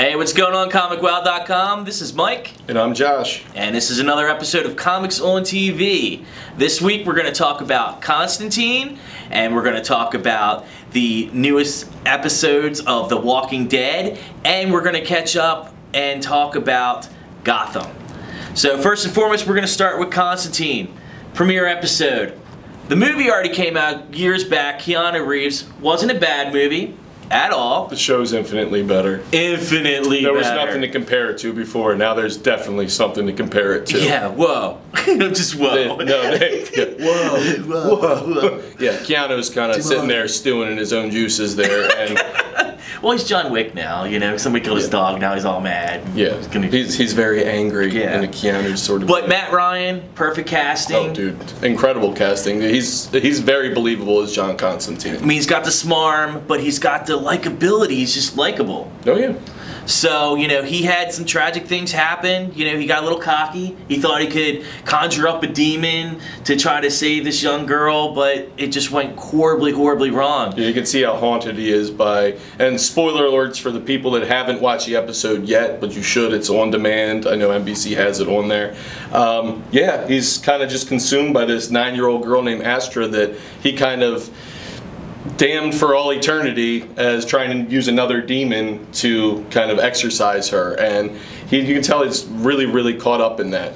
Hey, what's going on, ComicWow.com? This is Mike. And I'm Josh. And this is another episode of Comics on TV. This week we're going to talk about Constantine, and we're going to talk about the newest episodes of The Walking Dead, and we're going to catch up and talk about Gotham. So first and foremost, we're going to start with Constantine. Premiere episode. The movie already came out years back. Keanu Reeves. Wasn't a bad movie at all. The show's infinitely better. Infinitely better. There was nothing to compare it to before. Now there's definitely something to compare it to. Yeah, whoa. Just whoa. Whoa. Yeah, Keanu's kind of sitting there stewing in his own juices there. And well, he's John Wick now, you know. Somebody killed his dog, now he's all mad. Yeah, he's very angry in a Keanu sort of But way. Matt Ryan, perfect casting. Oh, dude, incredible casting. He's very believable as John Constantine. I mean, he's got the smarm, but he's got the likability. He's just likable. Oh, yeah. So, you know, he had some tragic things happen. You know, he got a little cocky. He thought he could conjure up a demon to try to save this young girl, but it just went horribly, horribly wrong. Yeah, you can see how haunted he is by, and spoiler alerts for the people that haven't watched the episode yet, but you should. It's on demand. I know NBC has it on there. Yeah, he's kind of just consumed by this 9-year-old girl named Astra that he kind of damned for all eternity as trying to use another demon to kind of exorcise her, and you can tell he's really, really caught up in that.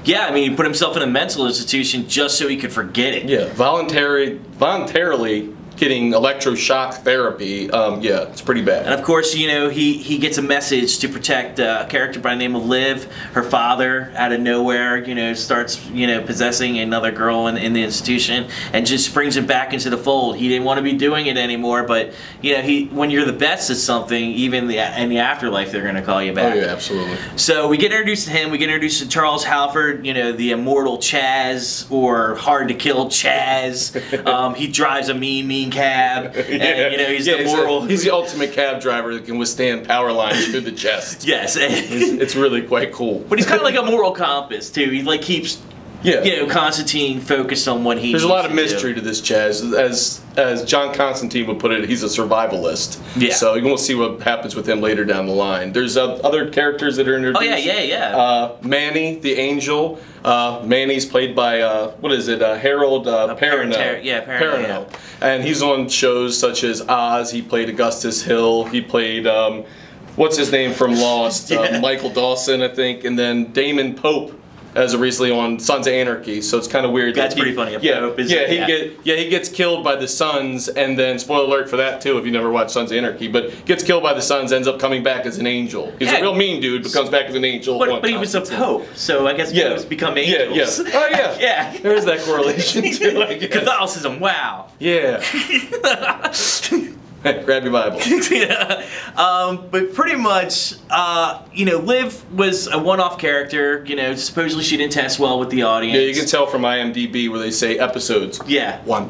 Yeah, I mean, he put himself in a mental institution just so he could forget it. Yeah, voluntarily getting electroshock therapy. Yeah, it's pretty bad. And of course, you know, he gets a message to protect a character by the name of Liv. Her father, out of nowhere, you know, starts, you know, possessing another girl in the institution and just brings him back into the fold. He didn't want to be doing it anymore, but, you know, when you're the best at something, even in the afterlife, they're going to call you back. Oh, yeah, absolutely. So we get introduced to him. We get introduced to Charles Halford, you know, the immortal Chaz, or hard to kill Chaz. He drives a mean cab, and you know, he's the moral. He's the ultimate cab driver that can withstand power lines through the chest. Yes, it's really quite cool. But he's kind of like a moral compass too. He like keeps, you know, Constantine focused on what he. There's a lot of mystery to this Chaz. As John Constantine would put it, he's a survivalist. Yeah. So you will see what happens with him later down the line. There's other characters that are introduced. Oh yeah. Manny, the angel. Manny's played by what is it? Harold Perrineau. Perrineau. And he's on shows such as Oz. He played Augustus Hill. He played what's his name from Lost? Michael Dawson, I think. And then Damon Pope, as of recently on Sons of Anarchy. So it's kind of weird. That's pretty funny. He gets killed by the Sons, and then spoiler alert for that too if you never watched Sons of Anarchy. But gets killed by the Sons, ends up coming back as an angel. He's a real mean dude, but comes back as an angel. But he was a pope, so I guess popes become angels. Oh yeah. Yeah. There's that correlation too. Catholicism. Wow. Yeah. Hey, grab your Bible. But pretty much, you know, Liv was a one-off character. You know, supposedly she didn't test well with the audience. Yeah, you can tell from IMDb where they say episodes. Yeah, one.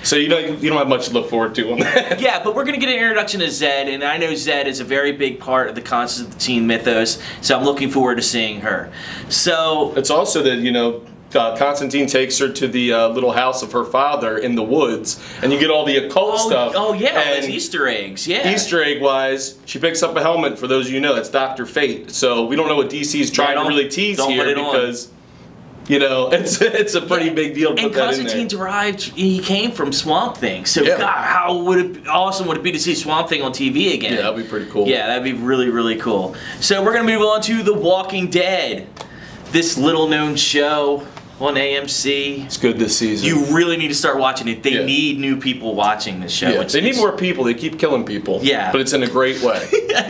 So you don't have much to look forward to on that. Yeah, but we're gonna get an introduction to Zed, and I know Zed is a very big part of the Constantine mythos. So I'm looking forward to seeing her. So it's also that, you know, Constantine takes her to the little house of her father in the woods, and you get all the occult stuff. Oh yeah, and those Easter eggs. Yeah. Easter egg wise, she picks up a helmet. For those of you who know, that's Dr. Fate. So we don't know what DC's trying to really tease here because, you know, it's a pretty big deal. To and put Constantine derived. He came from Swamp Thing. So God, how awesome would it be to see Swamp Thing on TV again? Yeah, that'd be pretty cool. Yeah, that'd be really, really cool. So we're gonna move on to The Walking Dead. This little-known show on AMC. It's good this season. You really need to start watching it. They need new people watching this show. Yeah, they need more people. They keep killing people. Yeah. But it's in a great way.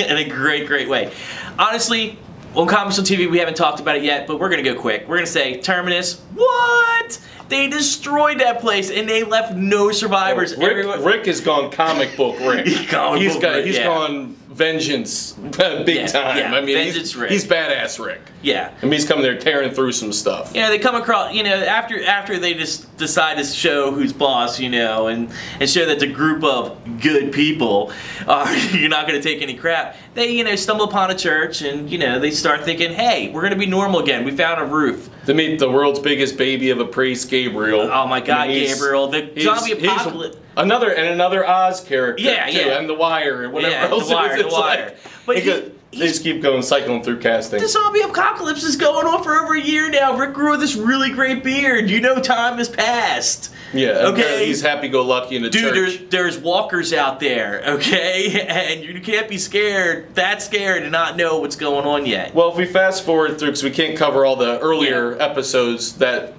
In a great, great way. Honestly, on Comics on TV, we haven't talked about it yet, but we're going to go quick. We're going to say, Terminus, what? They destroyed that place, and they left no survivors. Rick has gone comic book Rick. He's gone vengeance big time. Yeah, I mean, vengeance Rick. He's badass Rick. Yeah. I mean, he's coming there tearing through some stuff. Yeah, they come across, you know, after they just decide to show who's boss, you know, and show that the group of good people are, you're not going to take any crap. They, you know, stumble upon a church and, you know, they start thinking, hey, we're going to be normal again. We found a roof. To meet the world's biggest baby of a priest, Gabriel. Oh my God, Gabriel. The zombie apocalypse. Another Oz character. Yeah, too, and The Wire and whatever else The Wire. But They just keep going, cycling through casting. The zombie apocalypse is going on for over a year now. Rick grew this really great beard. You know time has passed. Yeah, okay. He's happy-go-lucky in the church. Dude, there's walkers out there, okay? And you can't be that scared and not know what's going on yet. Well, if we fast forward through, because we can't cover all the earlier episodes that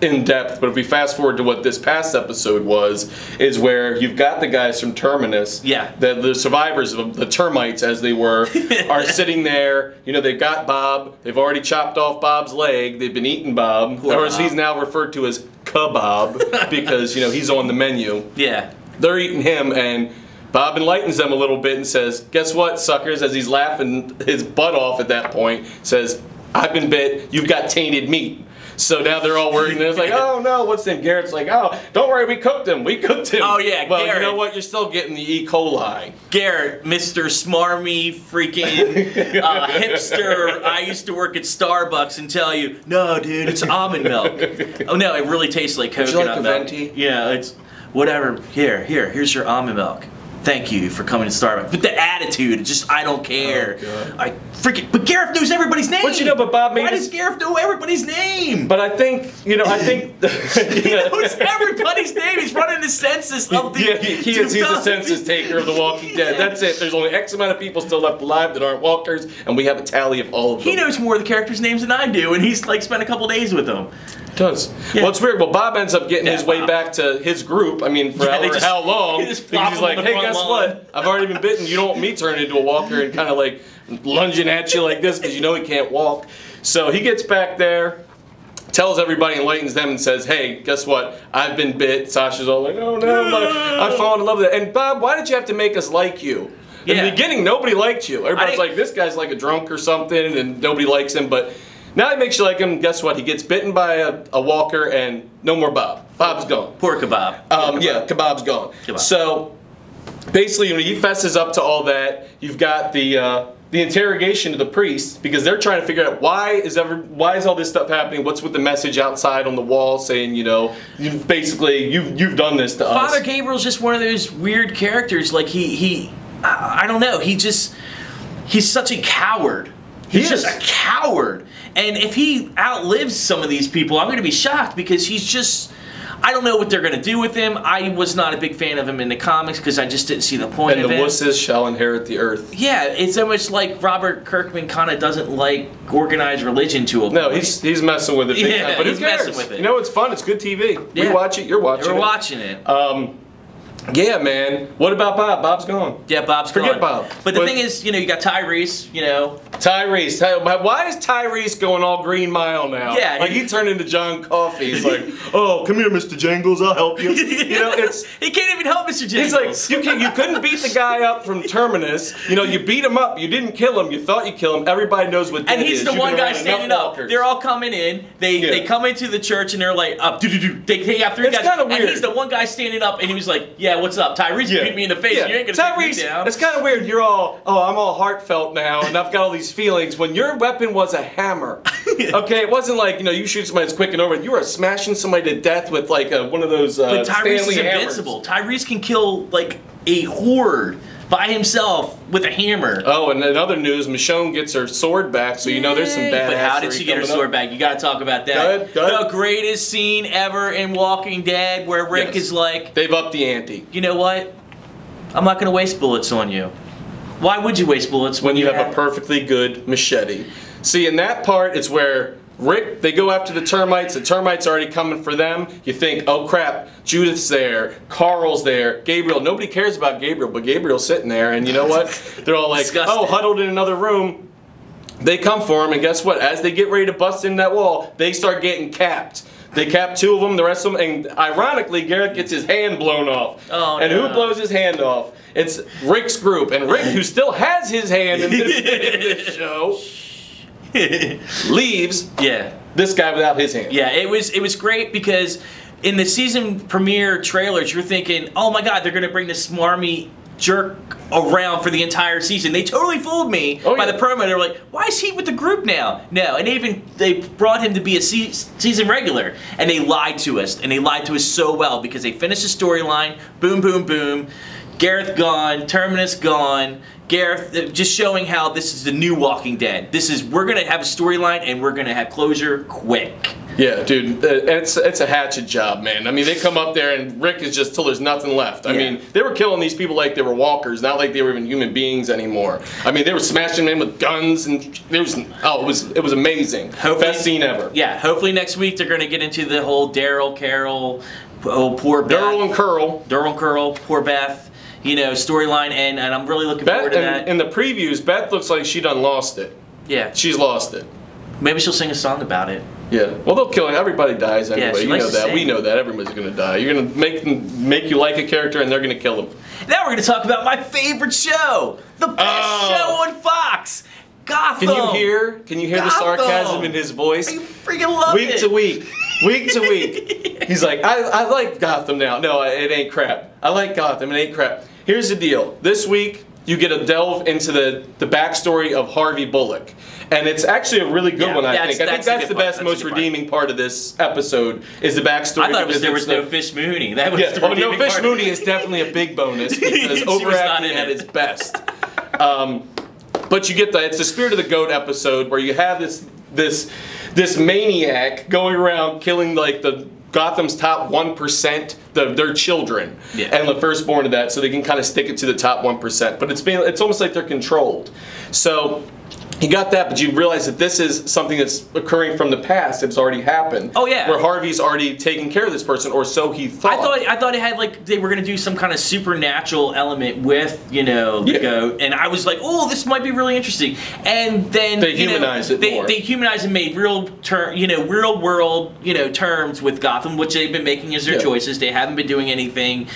in depth, but if we fast forward to what this past episode was, is where you've got the guys from Terminus, the survivors of the termites as they were, are sitting there. You know, they've got Bob. They've already chopped off Bob's leg. They've been eating Bob, or as he's now referred to as Kebab, because, you know, he's on the menu. Yeah. They're eating him, and Bob enlightens them a little bit and says, guess what, suckers, as he's laughing his butt off at that point, says, I've been bit, you've got tainted meat. So now they're all worried, and it's like, oh no, what's his name? Garrett's like, oh, don't worry, we cooked him. Oh yeah, well, Garrett. You know what? You're still getting the E. coli. Garrett, Mr. Smarmy, freaking hipster. I used to work at Starbucks and tell you, no, dude, it's almond milk. Oh no, it really tastes like coconut milk. Venti? Yeah, it's whatever. Here's your almond milk. Thank you for coming to Starbucks. But the attitude, just I don't care. Oh, But Gareth knows everybody's name. But you know, but Bob made Why does Gareth know everybody's name? But I think, you know, he knows everybody's name. He's running the census of the. Yeah, he's the census taker of The Walking Dead. That's it. There's only X amount of people still left alive that aren't walkers, and we have a tally of all of them. He knows more of the characters' names than I do, and he's like spent a couple days with them. Does. Yeah. Well, it's weird. Well, Bob ends up getting his way back to his group. I mean, for how long? Because he's like, hey, guess what? I've already been bitten. You don't want me turning into a walker and kind of like lunging at you like this because you know he can't walk. So he gets back there, tells everybody, enlightens them, and says, hey, guess what? I've been bit. Sasha's all like, oh no, I've fallen in love with it. And Bob, why did you have to make us like you? In the beginning, nobody liked you. Everybody's like, this guy's like a drunk or something, and nobody likes him. But now he makes you like him. Guess what? He gets bitten by a walker, and no more Bob. Bob's gone. Poor Kebab. Yeah, Kebab's gone. So basically, when he fesses up to all that, you've got the interrogation of the priest, because they're trying to figure out why is all this stuff happening? What's with the message outside on the wall saying, you know, you've done this to us? Father Gabriel's just one of those weird characters. Like I don't know. He's such a coward. He's just a coward. And if he outlives some of these people, I'm going to be shocked, because he's just, I don't know what they're going to do with him. I was not a big fan of him in the comics because I just didn't see the point of it. And the wusses shall inherit the earth. Yeah, it's almost like Robert Kirkman kind of doesn't like organized religion to a point. No, he's messing with it big time, but he's messing with it. You know, it's fun. It's good TV. We watch it. You're watching it. We're watching it. Yeah, man. What about Bob? Bob's gone. Yeah, Bob's gone. Forget Bob. But the thing is, you know, you got Tyrese, you know. Tyrese. Why is Tyrese going all Green Mile now? Yeah. Like, he turned into John Coffey. He's like, oh, come here, Mr. Jangles, I'll help you. You know, it's... He can't even help Mr. Jangles. He's like, you couldn't beat the guy up from Terminus. You know, you beat him up. You didn't kill him. You thought you killed him. Everybody knows what that is. And he's the one guy standing up. They're all coming in. They come into the church, and they're like, up, They have three guys. It's kind of weird. And he's the one guy standing up, and he was like, yeah, what's up? Tyrese beat me in the face. You ain't gonna take me down. It's kind of weird. You're all, oh, I'm all heartfelt now, and I've got all these feelings. When your weapon was a hammer, okay, it wasn't like, you know, you shoot somebody that's quick and over. You were smashing somebody to death with like one of those. But Tyrese Stanley is invincible. Tyrese can kill like a horde by himself with a hammer. Oh, and in other news, Michonne gets her sword back, so you know there's some badass. But how did she get her sword back? You gotta talk about that. Go ahead. The greatest scene ever in Walking Dead, where Rick is like, they've upped the ante. You know what? I'm not gonna waste bullets on you. Why would you waste bullets when you have a perfectly good machete? See, in that part, it's where Rick, they go after the termites are already coming for them. You think, oh crap, Judith's there, Carl's there, Gabriel. Nobody cares about Gabriel, but Gabriel's sitting there, and you know what? They're all like, oh, huddled in another room. They come for him, and guess what? As they get ready to bust in that wall, they start getting capped. They cap two of them, the rest of them, and ironically, Garrett gets his hand blown off. Oh, and who blows his hand off? It's Rick's group, and Rick, who still has his hand in this show, leaves this guy without his hand. Yeah, it was great, because in the season premiere trailers, you're thinking, oh my god, they're going to bring this smarmy jerk around for the entire season. They totally fooled me by the promo. They were like, why is he with the group now? No, and they brought him to be a season regular, and they lied to us, and they lied to us so well, because they finished the storyline, boom, boom, boom. Gareth gone, Terminus gone. Gareth, just showing how this is the new Walking Dead. We're gonna have a storyline and we're gonna have closure quick. Yeah, dude, it's a hatchet job, man. I mean, they come up there and Rick is just till there's nothing left. I mean, they were killing these people like they were walkers, not like they were even human beings anymore. I mean, they were smashing them in with guns, and it was amazing. Best scene ever. Yeah, hopefully next week they're gonna get into the whole Daryl, Carol, poor Beth. Daryl and Curl, poor Beth. You know, storyline, and I'm really looking forward to that. In the previews, Beth looks like she done lost it. Yeah, she's lost it. Maybe she'll sing a song about it. Yeah. Well, they'll kill her. Everybody dies anyway. Yeah, you know that. We know that. Everybody's gonna die. You're gonna make you like a character, and they're gonna kill them. Now we're gonna talk about my favorite show, the best show on Fox, Gotham. Can you hear the sarcasm in his voice? I freaking love it. Week to week. He's like, I like Gotham now. No, it ain't crap. I like Gotham. It ain't crap. Here's the deal. This week, you get a delve into the backstory of Harvey Bullock. And it's actually a really good one, I think. I think that's the best, most redeeming part of this episode, is the backstory. I thought there was no Fish Mooney. That was the redeeming no Fish part. Mooney is definitely a big bonus, because overacting at its best. But you get it's the Spirit of the Goat episode, where you have this maniac going around killing like the Gotham's top 1%, their children, and the firstborn of that, so they can kind of stick it to the top 1%. But it's almost like they're controlled. So you got that, but you realize that this is something that's occurring from the past. It's already happened. Oh yeah. Where Harvey's already taken care of this person, or so he thought. I thought it had like they were gonna do some kind of supernatural element with the goat, and I was like, oh, this might be really interesting. And then they humanize it more. They humanized and made real world terms with Gotham, which they've been making as their choices. They haven't been doing anything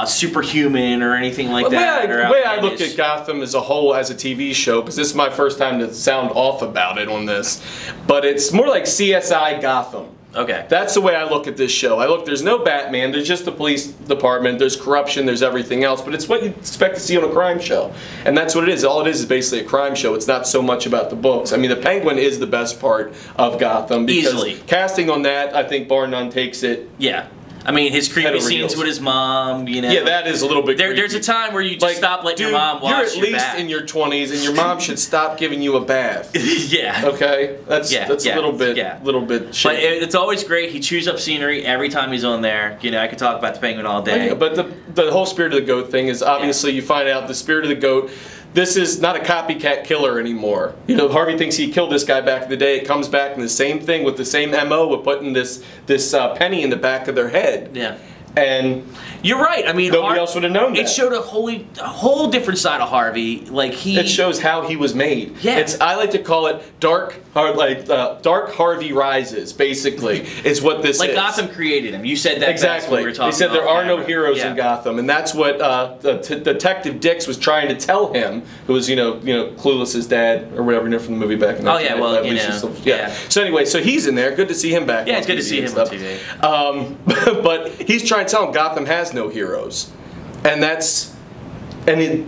superhuman or anything like that. The way I look at Gotham as a whole as a TV show, because this is my first time to sound off about it on this, but it's more like CSI Gotham. Okay. That's the way I look at this show. There's no Batman, there's just the police department, there's corruption, there's everything else, but it's what you expect to see on a crime show. And that's what it is. All it is basically a crime show. It's not so much about the books. I mean, the Penguin is the best part of Gotham, because easily. Casting on that, I think bar none takes it. Yeah. I mean, his creepy scenes with his mom, Yeah, that is a little bit creepy. There's a time where you just stop letting your mom wash you're at your least in your 20s, and your mom should stop giving you a bath. Yeah. Okay? That's a little bit shitty. But it's always great. He chews up scenery every time he's on there. I could talk about the Penguin all day. Yeah, but the whole Spirit of the Goat thing is obviously you find out the Spirit of the Goat, this is not a copycat killer anymore. Harvey thinks he killed this guy back in the day. It comes back in the same thing with the same MO with putting this penny in the back of their head. Yeah. And you're right. I mean, nobody else would have known that. It showed a whole different side of Harvey. It shows how he was made. Yeah. I like to call it Dark Harvey Rises. Basically, is what this is. Gotham created him. You said that exactly. When we were talking. They said there are no heroes in Gotham, and that's what Detective Dix was trying to tell him. Who was Clueless's dad or whatever, from the movie back in. Oh yeah, well So anyway, so he's in there. Good to see him back. Yeah, it's good to see him on TV. But he's trying to tell him Gotham has no heroes, and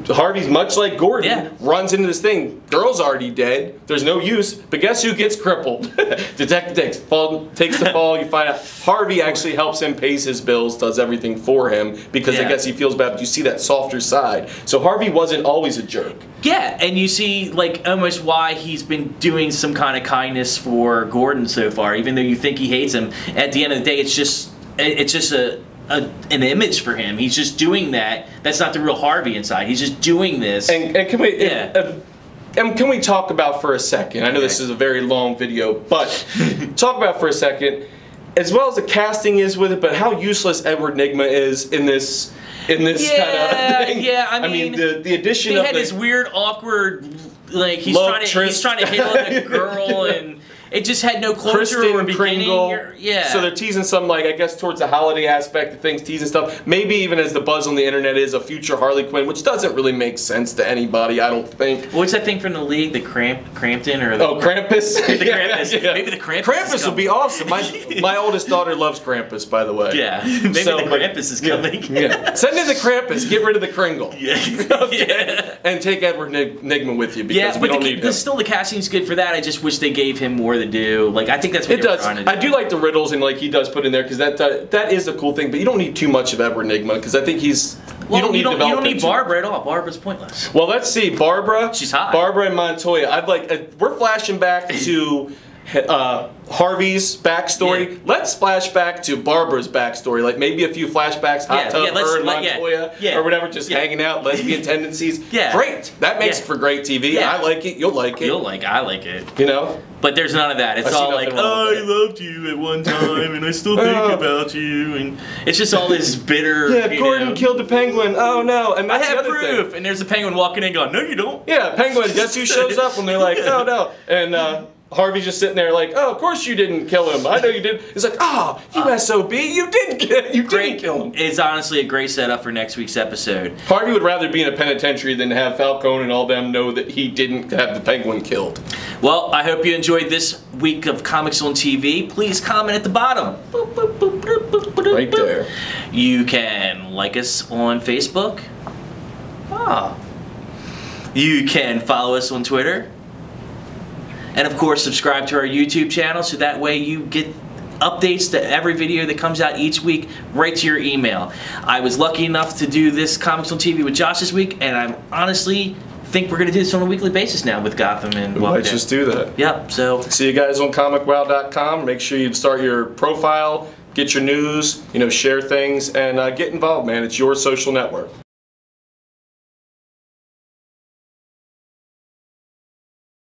Harvey's much like Gordon, runs into this thing. Girl's already dead. There's no use. But guess who gets crippled? Detective Dix takes the fall. You find out Harvey actually helps him, pays his bills, does everything for him, because I guess he feels bad. But you see that softer side. So Harvey wasn't always a jerk. Yeah, and you see almost why he's been doing some kind of kindness for Gordon so far, even though you think he hates him. At the end of the day, it's just an image for him. He's just doing that. That's not the real Harvey inside. He's just doing this. And can we can we talk about for a second? I know this is a very long video, but talk about for a second, as well as the casting is with it, but how useless Edward Nygma is in this kind of thing. Yeah, I mean the addition of this weird, awkward, he's trying to hit on the girl, and it just had no closure or beginning. So they're teasing some, I guess, towards the holiday aspect of things, teasing stuff. Maybe even as the buzz on the internet is a future Harley Quinn, which doesn't really make sense to anybody, I don't think. What's that thing from the League? The Crampton or the... Oh, Krampus? The Krampus. Yeah. Maybe the Krampus. Krampus would be awesome. My oldest daughter loves Krampus, by the way. Yeah. Maybe the Krampus is coming. Yeah. Send in the Krampus. Get rid of the Kringle. Yeah. And take Edward Nygma with you, because we don't need him. Still, the casting's good for that. I just wish they gave him more to do. I think that's what they're trying to do. I do like the riddles and he does put in there, because that is a cool thing, but you don't need too much of Edward Nygma, because I think he's Well, you don't you don't need need Barbara at all. Barbara's pointless. Well, let's see. Barbara. She's hot. Barbara and Montoya. I'd like. We're flashing back to Harvey's backstory. Yeah. Let's flash back to Barbara's backstory. Like maybe a few flashbacks. Hot tub, her and Montoya, or whatever, just hanging out, lesbian tendencies. Yeah. Great. That makes for great TV. Yeah. I like it. You'll like it. I like it. You know. But there's none of that. It's all like, I loved you at one time, and I still think about you, and it's just all this bitter. Yeah, Gordon killed the penguin. Oh no! And that's I have the other proof. thing. And there's a penguin walking in, going, "No, you don't." Yeah, penguin. Guess who shows up when they're like, "Oh no!" And Harvey's just sitting there like, "Oh, of course you didn't kill him. I know you did." He's like, "Oh, you SOB, you didn't kill him." It's honestly a great setup for next week's episode. Harvey would rather be in a penitentiary than have Falcone and all them know that he didn't have the penguin killed. Well, I hope you enjoyed this week of Comics on TV. Please comment at the bottom. Boop, boop, boop, boop, boop, boop, boop, Right there. You can like us on Facebook. You can follow us on Twitter. And of course, subscribe to our YouTube channel so that way you get updates to every video that comes out each week right to your email. I was lucky enough to do this Comics on TV with Josh this week, and I'm honestly think we're going to do this on a weekly basis now with Gotham and We might just do that. Yep, so see you guys on ComicWow.com. Make sure you start your profile, get your news, share things, and get involved, man. It's your social network.